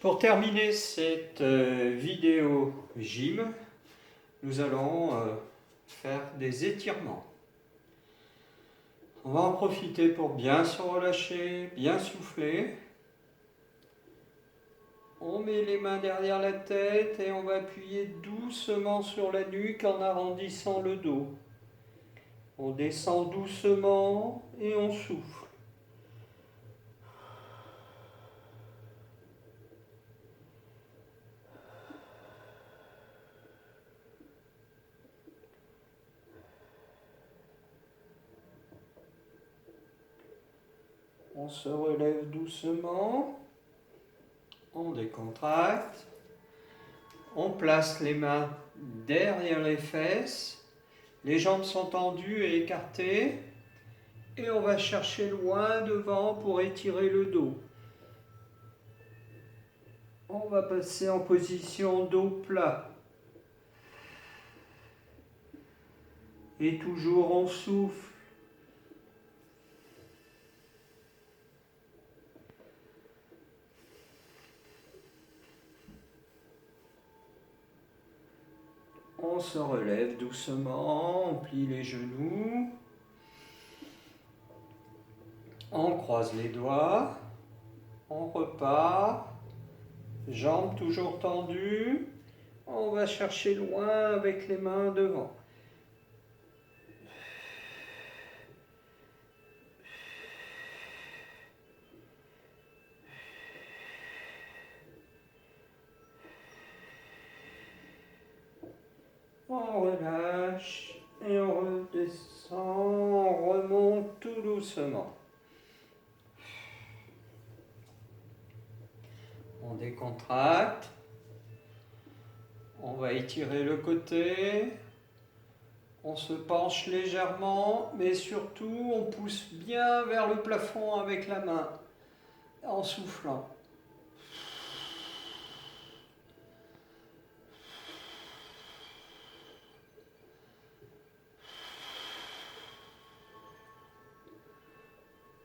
Pour terminer cette vidéo gym, nous allons faire des étirements. On va en profiter pour bien se relâcher, bien souffler. On met les mains derrière la tête et on va appuyer doucement sur la nuque en arrondissant le dos. On descend doucement et on souffle. On se relève doucement, on décontracte, on place les mains derrière les fesses, les jambes sont tendues et écartées, et on va chercher loin devant pour étirer le dos. On va passer en position dos plat. Et toujours on souffle. On se relève doucement, on plie les genoux. On croise les doigts. On repart. Jambes toujours tendues. On va chercher loin avec les mains devant. On relâche et on redescend, on remonte tout doucement. On décontracte. On va étirer le côté. On se penche légèrement, mais surtout on pousse bien vers le plafond avec la main, en soufflant.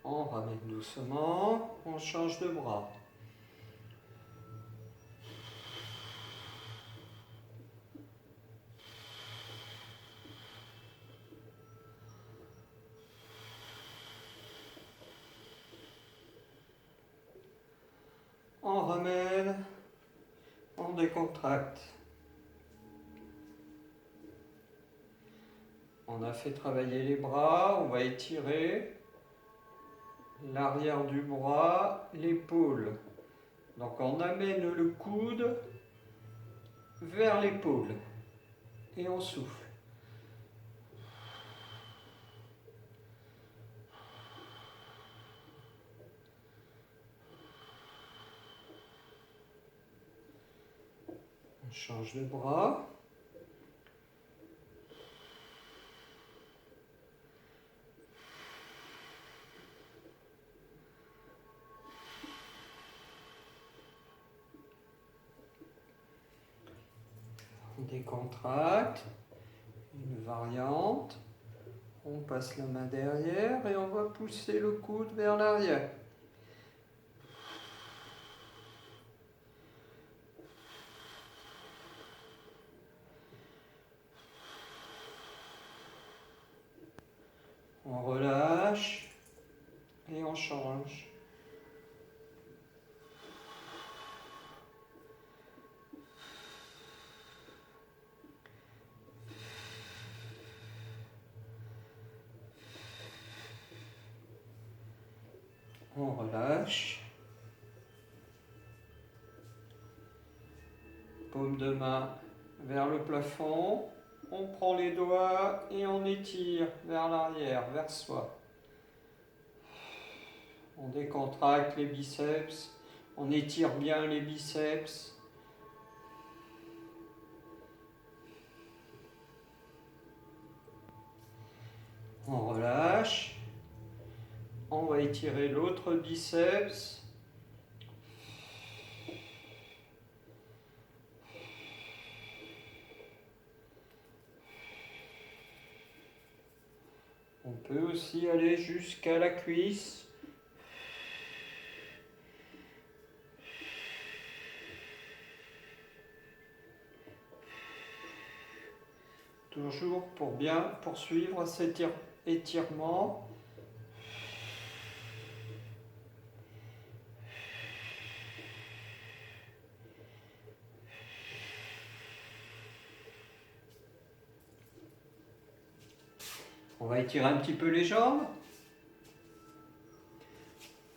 On ramène doucement, on change de bras. On ramène, on décontracte. On a fait travailler les bras, on va étirer l'arrière du bras, l'épaule. Donc on amène le coude vers l'épaule et on souffle. On change de bras. On décontracte. Une variante. On passe la main derrière et on va pousser le coude vers l'arrière. On relâche et on change. On relâche. Paume de main vers le plafond. On prend les doigts et on étire vers l'arrière, vers soi. On décontracte les biceps. On étire bien les biceps. On relâche. On va étirer l'autre biceps. On peut aussi aller jusqu'à la cuisse. Toujours pour bien poursuivre cet étirement. On va étirer un petit peu les jambes.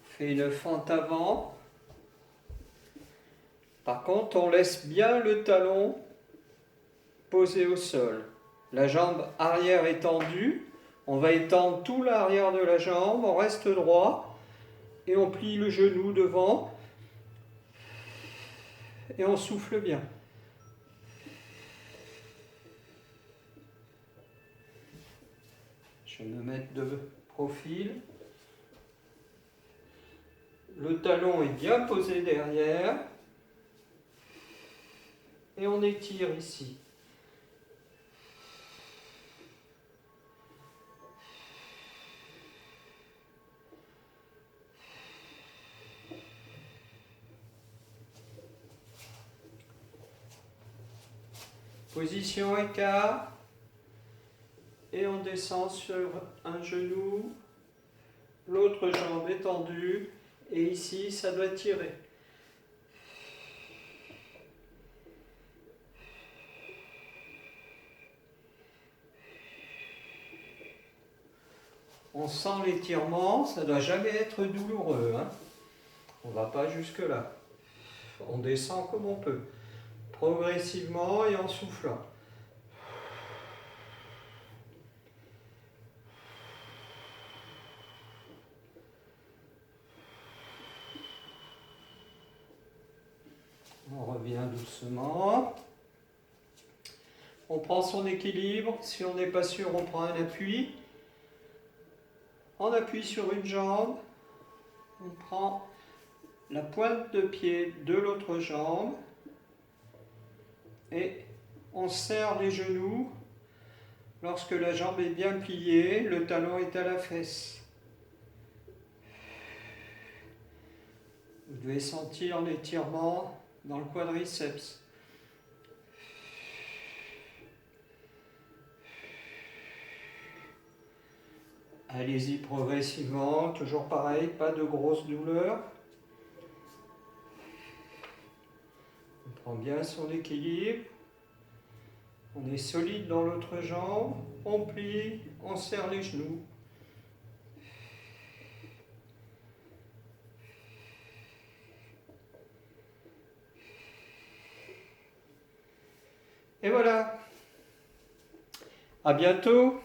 On fait une fente avant. Par contre, on laisse bien le talon posé au sol. La jambe arrière est tendue. On va étendre tout l'arrière de la jambe. On reste droit. Et on plie le genou devant. Et on souffle bien. Je vais me mettre de profil. Le talon est bien posé derrière. Et on étire ici. Position écart. Et on descend sur un genou. L'autre jambe est tendue. Et ici, ça doit tirer. On sent l'étirement, ça ne doit jamais être douloureux. Hein. On ne va pas jusque là. On descend comme on peut. Progressivement et en soufflant. On revient doucement. On prend son équilibre. Si on n'est pas sûr, on prend un appui. On appuie sur une jambe. On prend la pointe de pied de l'autre jambe. Et on serre les genoux. Lorsque la jambe est bien pliée, le talon est à la fesse. Vous devez sentir l'étirement dans le quadriceps. Allez-y progressivement, toujours pareil, pas de grosse douleur. On prend bien son équilibre. On est solide dans l'autre jambe. On plie, on serre les genoux. Et voilà. À bientôt.